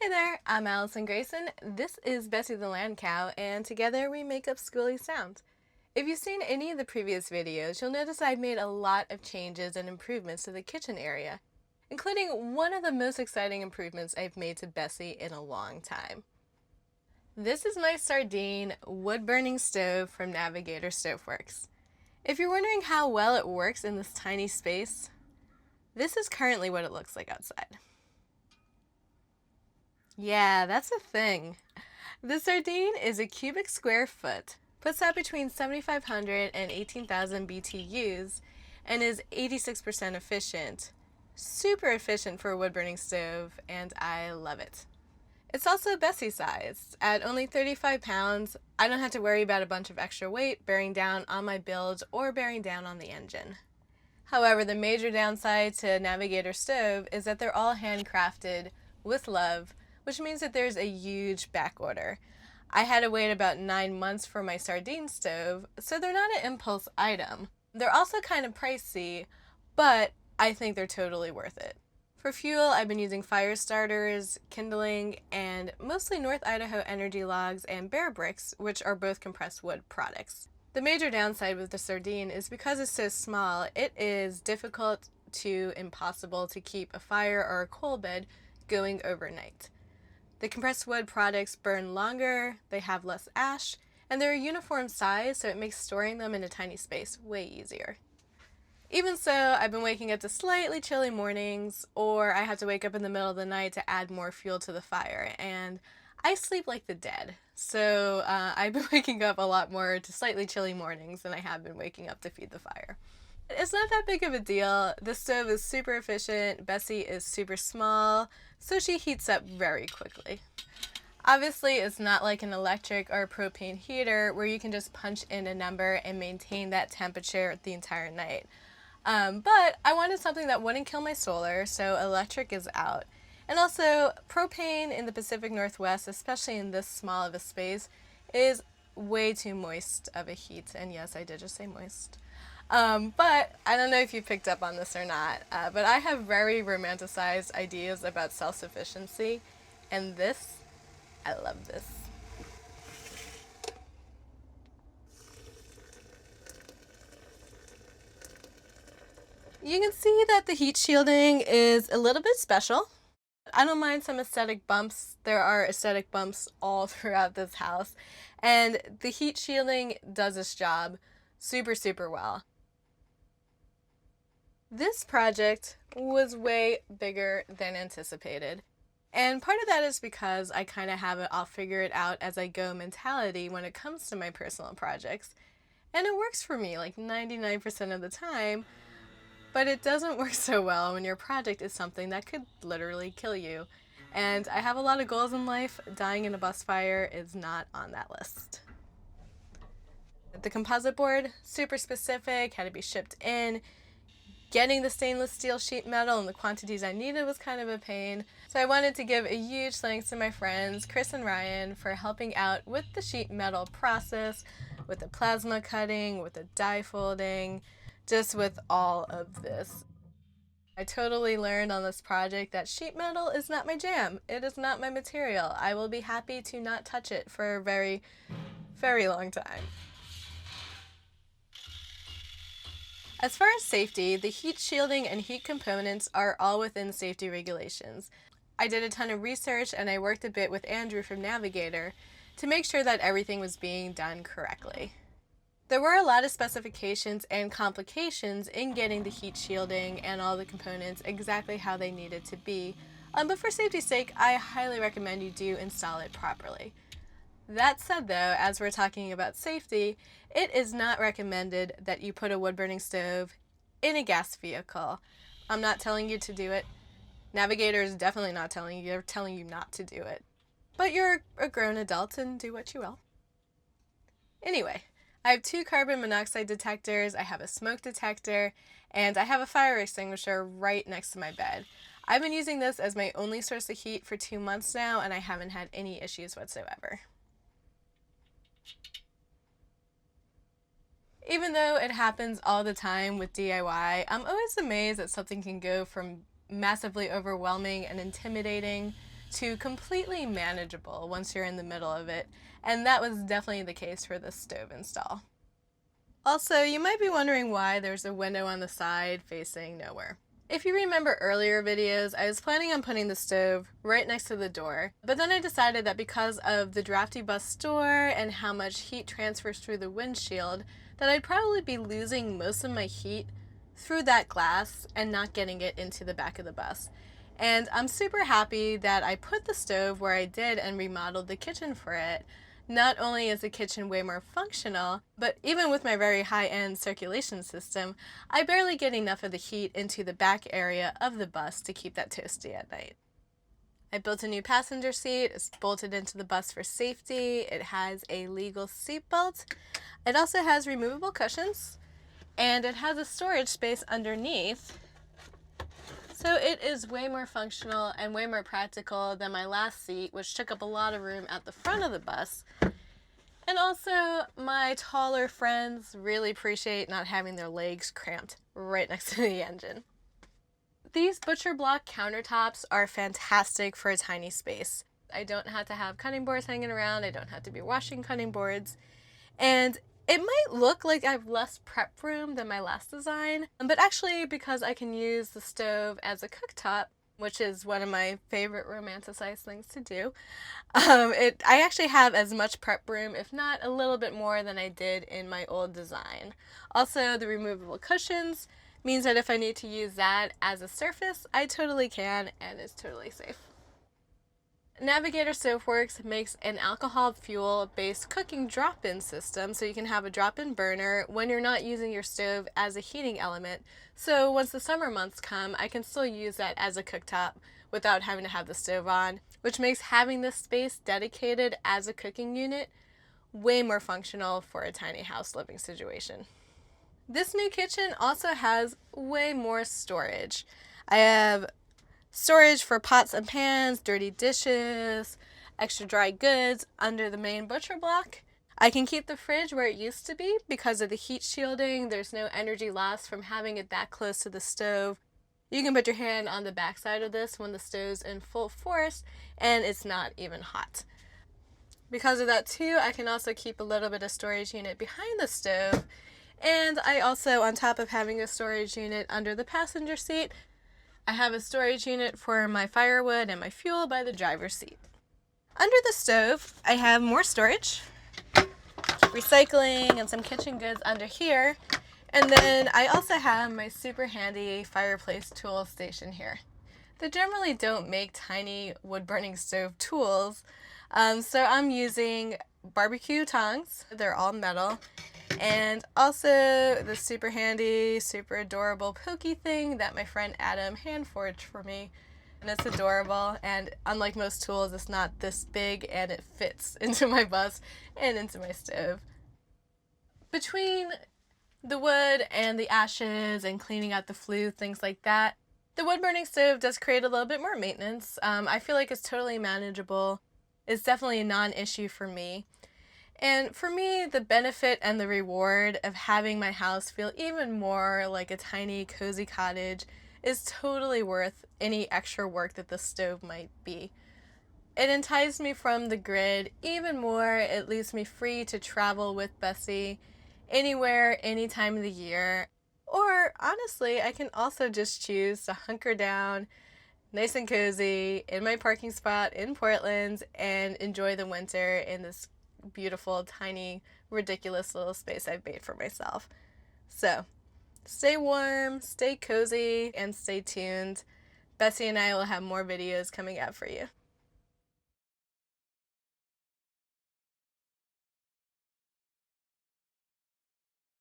Hey there, I'm Allison Grayson. This is Bessie the Land Cow, and together we make up Schooly Sounds. If you've seen any of the previous videos, you'll notice I've made a lot of changes and improvements to the kitchen area, including one of the most exciting improvements I've made to Bessie in a long time. This is my sardine wood-burning stove from Navigator Stove Works. If you're wondering how well it works in this tiny space, this is currently what it looks like outside. Yeah, that's a thing. The sardine is a cubic square foot, puts out between 7,500 and 18,000 BTUs, and is 86% efficient. Super efficient for a wood-burning stove, and I love it. It's also Bessie sized. At only 35 pounds, I don't have to worry about a bunch of extra weight bearing down on my build or bearing down on the engine. However, the major downside to Navigator stove is that they're all handcrafted with love, which means that there's a huge back order. I had to wait about 9 months for my sardine stove, so they're not an impulse item. They're also kind of pricey, but I think they're totally worth it. For fuel, I've been using fire starters, kindling, and mostly North Idaho energy logs and bear bricks, which are both compressed wood products. The major downside with the sardine is because it's so small, it is difficult to impossible to keep a fire or a coal bed going overnight. The compressed wood products burn longer, they have less ash, and they're a uniform size, so it makes storing them in a tiny space way easier. Even so, I've been waking up to slightly chilly mornings, or I have to wake up in the middle of the night to add more fuel to the fire, and I sleep like the dead. So I've been waking up a lot more to slightly chilly mornings than I have been waking up to feed the fire. It's not that big of a deal. The stove is super efficient, Bessie is super small, so she heats up very quickly. Obviously, it's not like an electric or a propane heater where you can just punch in a number and maintain that temperature the entire night. But I wanted something that wouldn't kill my solar, so electric is out. And also, propane in the Pacific Northwest, especially in this small of a space, is way too moist of a heat. And yes, I did just say moist. But I don't know if you picked up on this or not, but I have very romanticized ideas about self-sufficiency, and I love this. You can see that the heat shielding is a little bit special. I don't mind some aesthetic bumps. There are aesthetic bumps all throughout this house, and the heat shielding does its job super well. This project was way bigger than anticipated. And part of that is because I kind of have it I'll figure it out as I go mentality when it comes to my personal projects. And it works for me like 99% of the time, but it doesn't work so well when your project is something that could literally kill you. And I have a lot of goals in life. Dying in a bus fire is not on that list. The composite board, super specific, had to be shipped in. Getting the stainless steel sheet metal in the quantities I needed was kind of a pain, so I wanted to give a huge thanks to my friends Chris and Ryan for helping out with the sheet metal process, with the plasma cutting, with the die folding, just with all of this. I totally learned on this project that sheet metal is not my jam. It is not my material. I will be happy to not touch it for a very, very long time. As far as safety, the heat shielding and heat components are all within safety regulations. I did a ton of research and I worked a bit with Andrew from Navigator to make sure that everything was being done correctly. There were a lot of specifications and complications in getting the heat shielding and all the components exactly how they needed to be, but for safety's sake, I highly recommend you do install it properly. That said though, as we're talking about safety, it is not recommended that you put a wood-burning stove in a gas vehicle. I'm not telling you to do it. Navigator is definitely not telling you, they're telling you not to do it. But you're a grown adult and do what you will. Anyway, I have 2 carbon monoxide detectors, I have a smoke detector, and I have a fire extinguisher right next to my bed. I've been using this as my only source of heat for 2 months now, and I haven't had any issues whatsoever. Even though it happens all the time with DIY, I'm always amazed that something can go from massively overwhelming and intimidating to completely manageable once you're in the middle of it, and that was definitely the case for this stove install. Also, you might be wondering why there's a window on the side facing nowhere. If you remember earlier videos, I was planning on putting the stove right next to the door, but then I decided that because of the drafty bus door and how much heat transfers through the windshield, that I'd probably be losing most of my heat through that glass and not getting it into the back of the bus. And I'm super happy that I put the stove where I did and remodeled the kitchen for it. Not only is the kitchen way more functional, but even with my very high-end circulation system, I barely get enough of the heat into the back area of the bus to keep that toasty at night. I built a new passenger seat. It's bolted into the bus for safety. It has a legal seat belt. It also has removable cushions, and it has a storage space underneath. So it is way more functional and way more practical than my last seat, which took up a lot of room at the front of the bus. And also, my taller friends really appreciate not having their legs cramped right next to the engine. These butcher block countertops are fantastic for a tiny space. I don't have to have cutting boards hanging around. I don't have to be washing cutting boards. And it might look like I have less prep room than my last design, but actually because I can use the stove as a cooktop, which is one of my favorite romanticized things to do, I actually have as much prep room, if not a little bit more than I did in my old design. Also, the removable cushions means that if I need to use that as a surface, I totally can, and it's totally safe. Navigator Stove Works makes an alcohol fuel-based cooking drop-in system, so you can have a drop-in burner when you're not using your stove as a heating element. So once the summer months come, I can still use that as a cooktop without having to have the stove on, which makes having this space dedicated as a cooking unit way more functional for a tiny house living situation. This new kitchen also has way more storage. I have storage for pots and pans, dirty dishes, extra dry goods under the main butcher block. I can keep the fridge where it used to be because of the heat shielding. There's no energy loss from having it that close to the stove. You can put your hand on the back side of this when the stove's in full force and it's not even hot. Because of that too, I can also keep a little bit of storage unit behind the stove. And I also, on top of having a storage unit under the passenger seat, I have a storage unit for my firewood and my fuel by the driver's seat. Under the stove, I have more storage, recycling, and some kitchen goods under here. And then I also have my super handy fireplace tool station here. They generally don't make tiny wood-burning stove tools, so I'm using barbecue tongs. They're all metal. And also the super handy, super adorable pokey thing that my friend Adam hand forged for me. And it's adorable, and unlike most tools, it's not this big and it fits into my bus and into my stove. Between the wood and the ashes and cleaning out the flue, things like that, the wood burning stove does create a little bit more maintenance. I feel like it's totally manageable. It's definitely a non-issue for me. And for me, the benefit and the reward of having my house feel even more like a tiny, cozy cottage is totally worth any extra work that the stove might be. It enticed me from the grid even more. It leaves me free to travel with Bessie anywhere, any time of the year. Or honestly, I can also just choose to hunker down nice and cozy in my parking spot in Portland and enjoy the winter in this beautiful, tiny, ridiculous little space I've made for myself. So, stay warm, stay cozy, and stay tuned. Bessie and I will have more videos coming out for you.